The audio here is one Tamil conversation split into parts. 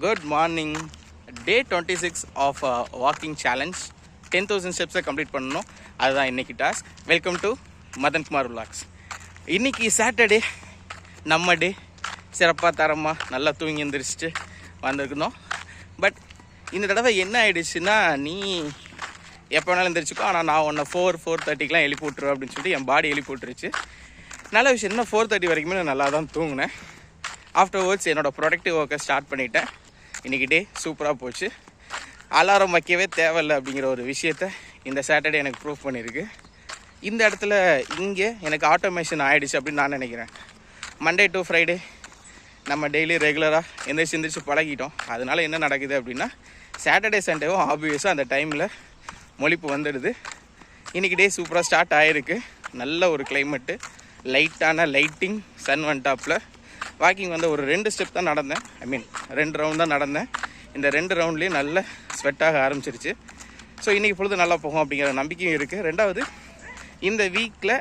Good morning. Day 26 of walking challenge. 10,000 steps complete பண்ணனும். அதுதான் இன்னைக்கு task. Welcome to Madan Kumar vlogs. இன்னைக்கு சாட்டர்டே நம்ம டே சிறப்பாக தரமாக நல்லா தூங்கி எந்திரிச்சிட்டு வந்திருக்கணும். பட் இந்த தடவை என்ன ஆயிடுச்சுன்னா, நீ எப்போ வேணாலும் எந்திரிச்சிக்கோ, ஆனால் நான் உன்னை 4:30க்கெலாம் எழுப்பி விட்ருவேன் அப்படின்னு சொல்லிட்டு என் பாடி எழுப்பி விட்டுருச்சு. நல்ல விஷயம், இன்னும் 4:30 வரைக்குமே நான் நல்லா தான் தூங்கினேன். ஆஃப்டர்வர்ட்ஸ் என்னோடய ப்ரொடக்டிவ் ஒர்க்கை ஸ்டார்ட் பண்ணிட்டேன். இன்றைக்கி டே சூப்பராக போச்சு. அலாரம் வைக்கவே தேவையில்லை அப்படிங்கிற ஒரு விஷயத்த இந்த சாட்டர்டே எனக்கு ப்ரூவ் பண்ணியிருக்கு. இந்த இடத்துல இங்கே எனக்கு ஆட்டோமேஷன் ஆகிடுச்சு அப்படின்னு நான் நினைக்கிறேன். மண்டே டு ஃப்ரைடே நம்ம டெய்லி ரெகுலராக எந்திரிச்சு பழகிட்டோம். அதனால் என்ன நடக்குது அப்படின்னா, சாட்டர்டே சண்டேவும் ஆப்வியஸாக அந்த டைமில் மொழிப்பு வந்துடுது. இன்றைக்கி டே சூப்பராக ஸ்டார்ட் ஆகிருக்கு. நல்ல ஒரு கிளைமேட்டு, லைட்டான லைட்டிங், சன் ஒன் டாப்பில். வாக்கிங் வந்து ஒரு 2 ஸ்டெப் தான் நடந்தேன். 2 ரவுண்ட் தான் நடந்தேன். இந்த 2 ரவுண்ட்லேயும் நல்ல ஸ்வெட்டாக ஆரம்பிச்சிருச்சு. ஸோ இன்றைக்கி பொழுது நல்லா போகும் அப்படிங்கிற நம்பிக்கையும் இருக்குது. ரெண்டாவது, இந்த வீக்கில்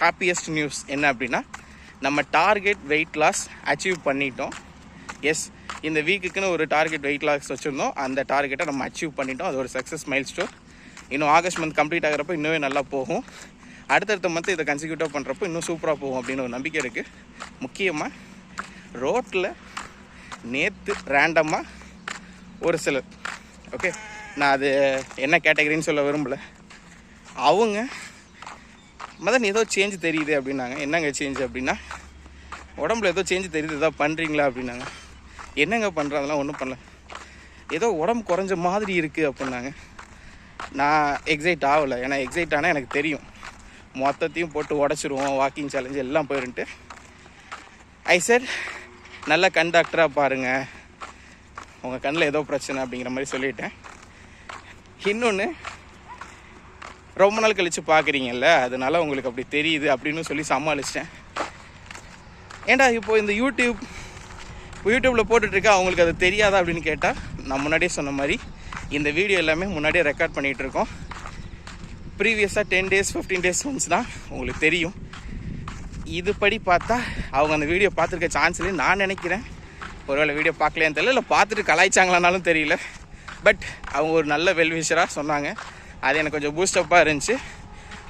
ஹாப்பியஸ்ட் நியூஸ் என்ன அப்படின்னா, நம்ம டார்கெட் வெயிட் லாஸ் அச்சீவ் பண்ணிட்டோம். எஸ், இந்த வீக்குக்குன்னு ஒரு டார்கெட் வெயிட் லாஸ் வச்சுருந்தோம். அந்த டார்கெட்டை நம்ம அச்சீவ் பண்ணிட்டோம். அது ஒரு சக்ஸஸ் மைல் ஸ்டோன். இன்னும் ஆகஸ்ட் மந்த் கம்ப்ளீட் ஆகிறப்போ இன்னுமே நல்லா போகும். அடுத்தடுத்த மந்த் இதை கன்சிக்யூட்டிவாக பண்ணுறப்போ இன்னும் சூப்பராக போகும் அப்படின்னு ஒரு நம்பிக்கை இருக்குது. முக்கியமாக ரோட்டில் நேற்று ரேண்டமாக ஒரு சிலர், ஓகே, நான் அது என்ன கேட்டகரின்னு சொல்ல விரும்பலை, அவங்க மதன் ஏதோ சேஞ்ச் தெரியுது அப்படின்னாங்க. என்னங்க சேஞ்ச் அப்படின்னா, உடம்புல ஏதோ சேஞ்ச் தெரியுது, ஏதோ பண்ணுறீங்களா அப்படின்னாங்க. என்னங்க பண்ணுறேன், அதெல்லாம் ஒன்றும் பண்ணல, ஏதோ உடம்பு குறைஞ்ச மாதிரி இருக்குது அப்படின்னாங்க. நான் எக்ஸைட் ஆகலை. ஏன்னா எக்ஸைட் ஆனால் எனக்கு தெரியும் மொத்தத்தையும் போட்டு உடச்சிருவோம், வாக்கிங் சேலஞ்சு எல்லாம் போயிருந்துட்டு. ஐ சார், நல்ல கண்டாக்டராக பாருங்கள், உங்கள் கண்ணில் ஏதோ பிரச்சனை அப்படிங்கிற மாதிரி சொல்லிட்டேன். இன்னொன்று, ரொம்ப நாள் கழித்து பார்க்குறீங்கல்ல, அதனால உங்களுக்கு அப்படி தெரியுது அப்படின்னு சொல்லி சமாளிச்சிட்டேன். ஏண்டா இப்போது இந்த யூடியூப்பில் போட்டுட்ருக்கா, அவங்களுக்கு அது தெரியாதா அப்படின்னு கேட்டால், நான் முன்னாடியே சொன்ன மாதிரி இந்த வீடியோ எல்லாமே முன்னாடியே ரெக்கார்ட் பண்ணிகிட்ருக்கோம். ப்ரீவியஸாக 10 days 15 days ஒன்ஸ் தான் உங்களுக்கு தெரியும். இதுபடி பார்த்தா அவங்க அந்த வீடியோ பார்த்துருக்க சான்ஸ் இல்லைன்னு நான் நினைக்கிறேன். ஒருவேளை வீடியோ பார்க்கலையான்னு தெரியல, இல்லை பார்த்துட்டு கலாய்ச்சாங்களானாலும் தெரியல. பட் அவங்க ஒரு நல்ல வெல்விஷராக சொன்னாங்க. அது எனக்கு கொஞ்சம் பூஸ்டப்பாக இருந்துச்சு.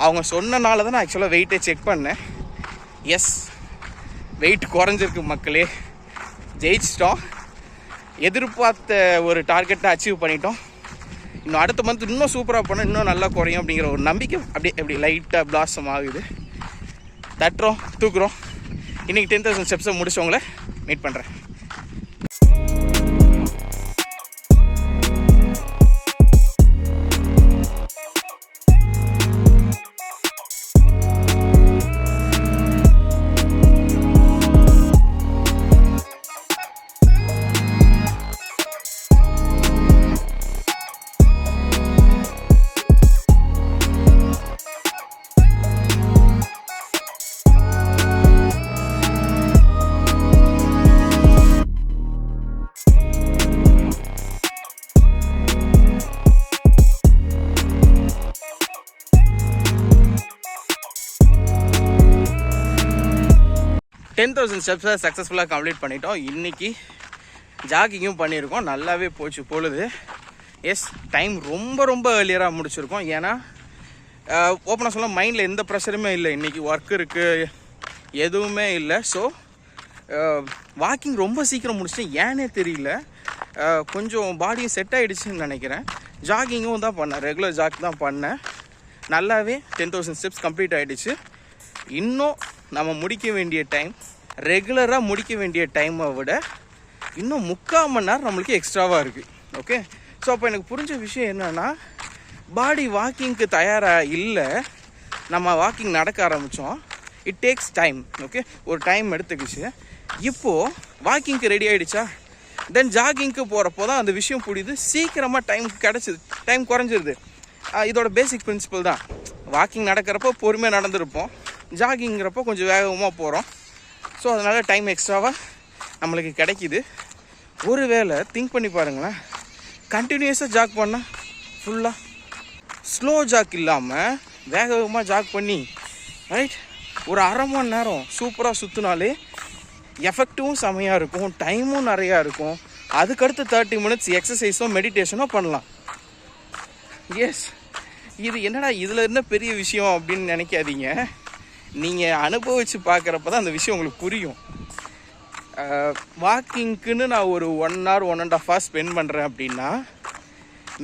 அவங்க சொன்னனால தான் நான் ஆக்சுவலாக வெயிட்டை செக் பண்ணேன். எஸ், வெயிட் குறைஞ்சிருக்கு மக்களே, ஜெயிச்சிட்டோம். எதிர்பார்த்த ஒரு டார்கெட்டை அச்சீவ் பண்ணிட்டோம். இன்னும் அடுத்த மந்த் இன்னும் சூப்பராக பண்ணால் இன்னும் நல்லா குறையும் அப்படிங்கிற ஒரு நம்பிக்கை அப்படி லைட்டாக பிளாசம் ஆகுது. தட்டுறோம், தூக்குறோம். இன்றைக்கி 10,000 ஸ்டெப்ஸை முடிச்சவங்கள மீட் பண்ணுறேன். ஸ்டெப்ஸை சக்ஸஸ்ஃபுல்லாக கம்ப்ளீட் பண்ணிட்டோம். இன்றைக்கி ஜாகிங்கும் பண்ணியிருக்கோம். நல்லாவே போச்சு பொழுது. எஸ், டைம் ரொம்ப ஏர்லியராக முடிச்சிருக்கோம். ஏன்னா ஓப்பனாக சொல்ல மைண்டில் எந்த ப்ரெஷருமே இல்லை. இன்றைக்கி ஒர்க் இருக்குது, எதுவுமே இல்லை. ஸோ வாக்கிங் ரொம்ப சீக்கிரம் முடிச்சிட்டேன். ஏன்னே தெரியல, கொஞ்சம் பாடியும் செட் ஆகிடுச்சின்னு நினைக்கிறேன். ஜாகிங்கும் தான் பண்ணேன், ரெகுலர் ஜாக் தான் பண்ணேன். நல்லாவே 10,000 ஸ்டெப்ஸ் கம்ப்ளீட் ஆகிடுச்சு. இன்னும் நம்ம முடிக்க வேண்டிய டைம், ரெகுலராக முடிக்க வேண்டிய டைமை விட இன்னும் 3/4 மணி நேரம் நம்மளுக்கு எக்ஸ்ட்ராவாக இருக்குது. ஓகே, ஸோ அப்போ எனக்கு புரிஞ்ச விஷயம் என்னென்னா, பாடி வாக்கிங்க்கு தயாராக இல்லை. நம்ம வாக்கிங் நடக்க ஆரம்பித்தோம், இட் டேக்ஸ் டைம். ஓகே, ஒரு டைம் எடுத்துக்கிச்சு. இப்போது வாக்கிங்க்கு ரெடி ஆகிடுச்சா, தென் ஜாகிங்க்கு போகிறப்போ தான் அந்த விஷயம் புரியுது. சீக்கிரமாக டைம் கிடச்சிது, டைம் குறைஞ்சிருது. இதோட பேசிக் பிரின்சிபல் தான். வாக்கிங் நடக்கிறப்போ பொறுமையாக நடந்துருப்போம், ஜாகிங்கிறப்போ கொஞ்சம் வேகமாக போகிறோம். ஸோ அதனால் டைம் எக்ஸ்ட்ராவாக நம்மளுக்கு கிடைக்கிது. ஒரு வேளை திங்க் பண்ணி பாருங்களேன், கண்டினியூஸாக ஜாக் பண்ணால், ஃபுல்லாக ஸ்லோ ஜாக் இல்லாமல் வேகமாக ஜாக் பண்ணி ரைட் ஒரு 1/2 மணி நேரம் சூப்பராக சுற்றினாலே எஃபெக்டிவும் செமையாக இருக்கும், டைமும் நிறையா இருக்கும், அதுக்கடுத்து 30 minutes எக்ஸசைஸோ மெடிடேஷனோ பண்ணலாம். எஸ், இது என்னடா இதில் என்ன பெரிய விஷயம் அப்படின்னு நினைக்காதீங்க. நீங்கள் அனுபவித்து பார்க்குறப்ப தான் அந்த விஷயம் உங்களுக்கு புரியும். வாக்கிங்க்குன்னு நான் ஒரு 1 hour 1.5 hours ஸ்பெண்ட் பண்ணுறேன் அப்படின்னா,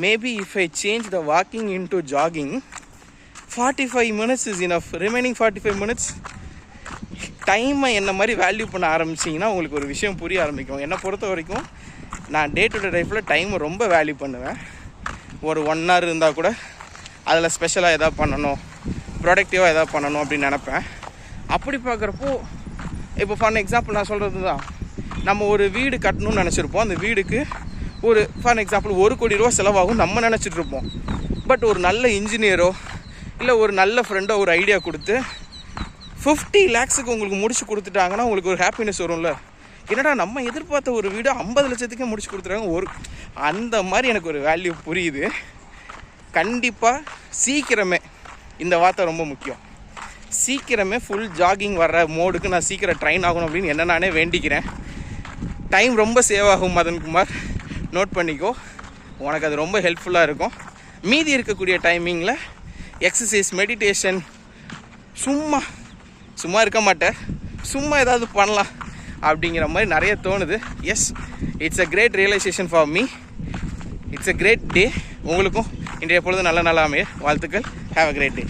maybe if I change the walking into jogging 45 minutes is enough. Remaining 45 minutes டைமை என்ன மாதிரி வேல்யூ பண்ண ஆரம்பிச்சிங்கன்னா உங்களுக்கு ஒரு விஷயம் புரிய ஆரம்பிக்கும். என்னை பொறுத்த வரைக்கும் நான் டே டு டே லைஃப்பில் டைமை ரொம்ப வேல்யூ பண்ணுவேன். ஒரு 1 hour இருந்தால் கூட அதில் ஸ்பெஷலாக எதாவது பண்ணணும், ப்ரொடக்டிவாக எதாவது பண்ணணும் அப்படின்னு நினப்பேன். அப்படி பார்க்குறப்போ இப்போ ஃபார் எக்ஸாம்பிள் நான் சொல்கிறது தான், நம்ம ஒரு வீடு கட்டணும்னு நினச்சிருப்போம். அந்த வீடுக்கு ஒரு ஃபார் எக்ஸாம்பிள் 1 கோடி ரூபா செலவாகும் நம்ம நினச்சிட்ருப்போம். பட் ஒரு நல்ல இன்ஜினியரோ இல்லை ஒரு நல்ல ஃப்ரெண்டோ ஒரு ஐடியா கொடுத்து 50 lakhs உங்களுக்கு முடிச்சு கொடுத்துட்டாங்கன்னா உங்களுக்கு ஒரு ஹாப்பினஸ் வரும்ல. என்னடா நம்ம எதிர்பார்த்த ஒரு வீடு 50 லட்சத்துக்கே முடிச்சு கொடுத்துட்டாங்க. அந்த மாதிரி எனக்கு ஒரு வேல்யூ புரியுது. கண்டிப்பாக சீக்கிரமே, இந்த வார்த்தை ரொம்ப முக்கியம், சீக்கிரமே ஃபுல் ஜாகிங் வர்ற மோடுக்கு நான் சீக்கிரம் ட்ரெயின் ஆகணும் அப்படின்னு என்ன நானே வேண்டிக்கிறேன். டைம் ரொம்ப சேவ் ஆகும் மதன்குமார், நோட் பண்ணிக்கோ. உனக்கு அது ரொம்ப ஹெல்ப்ஃபுல்லாக இருக்கும். மீதி இருக்கக்கூடிய டைமிங்கில் எக்ஸசைஸ், மெடிடேஷன், சும்மா இருக்க மாட்டேன், சும்மா ஏதாவது பண்ணலாம் அப்படிங்கிற மாதிரி நிறைய தோணுது. Yes, it's a great realization for me. It's a great day. உங்களுக்கும் இன்றைய பொழுது நல்ல நாளாக அமைய வாழ்த்துக்கள். Have a great day.